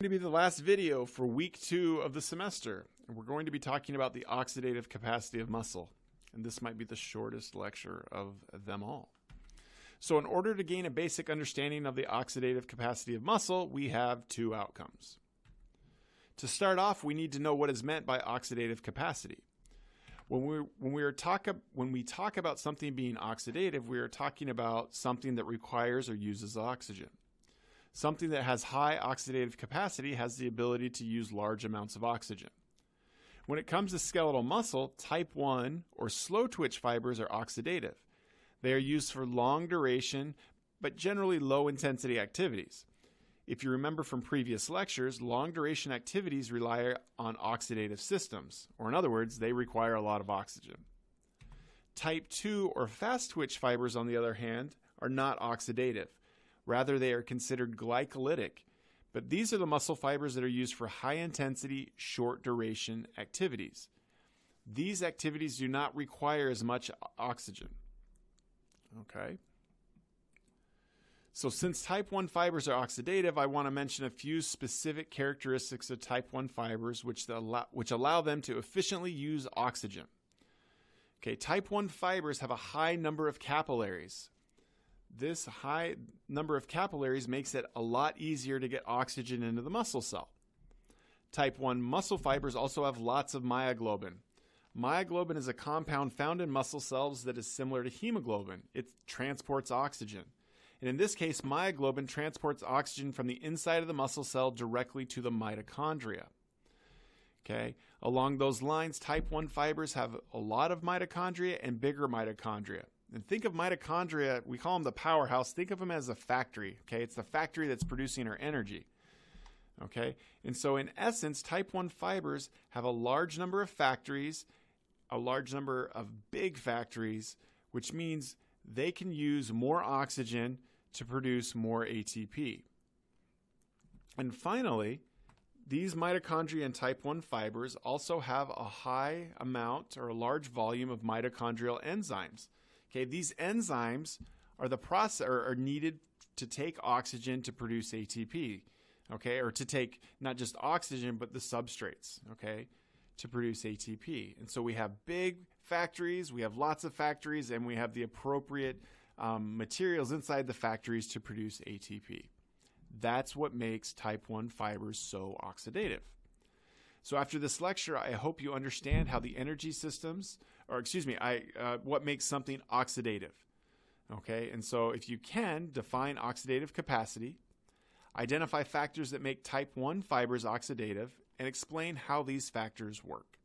To be the last video for week 2 of the semester, and we're going to be talking about the oxidative capacity of muscle, and this might be the shortest lecture of them all. So in order to gain a basic understanding of the oxidative capacity of muscle, we have 2 outcomes. To start off, we need to know what is meant by oxidative capacity. When we talk about something being oxidative, we are talking about something that requires or uses oxygen. Something that has high oxidative capacity has the ability to use large amounts of oxygen. When it comes to skeletal muscle, type 1 or slow twitch fibers are oxidative. They are used for long duration but generally low intensity activities. If you remember from previous lectures, long duration activities rely on oxidative systems, or in other words, they require a lot of oxygen. Type 2 or fast twitch fibers, on the other hand, are not oxidative. Rather, they are considered glycolytic, but these are the muscle fibers that are used for high-intensity, short-duration activities. These activities do not require as much oxygen. Okay? So since type 1 fibers are oxidative, I want to mention a few specific characteristics of type 1 fibers which allow them to efficiently use oxygen. Okay, type 1 fibers have a high number of capillaries. This high number of capillaries makes it a lot easier to get oxygen into the muscle cell. Type 1 muscle fibers also have lots of myoglobin. Myoglobin is a compound found in muscle cells that is similar to hemoglobin. It transports oxygen. And in this case, myoglobin transports oxygen from the inside of the muscle cell directly to the mitochondria. Okay. Along those lines, type 1 fibers have a lot of mitochondria and bigger mitochondria. And think of mitochondria, we call them the powerhouse. Think of them as a factory, okay? It's the factory that's producing our energy, okay? And so in essence, type 1 fibers have a large number of factories, a large number of big factories, which means they can use more oxygen to produce more ATP. And finally, these mitochondria and type 1 fibers also have a high amount or a large volume of mitochondrial enzymes. Okay, these enzymes are needed to take oxygen to produce ATP, okay, or to take not just oxygen but the substrates, okay, to produce ATP. And so we have big factories, we have lots of factories, and we have the appropriate materials inside the factories to produce ATP. That's what makes type 1 fibers so oxidative. So after this lecture, I hope you understand how the energy systems, what makes something oxidative. Okay, and so if you can, define oxidative capacity, identify factors that make type 1 fibers oxidative, and explain how these factors work.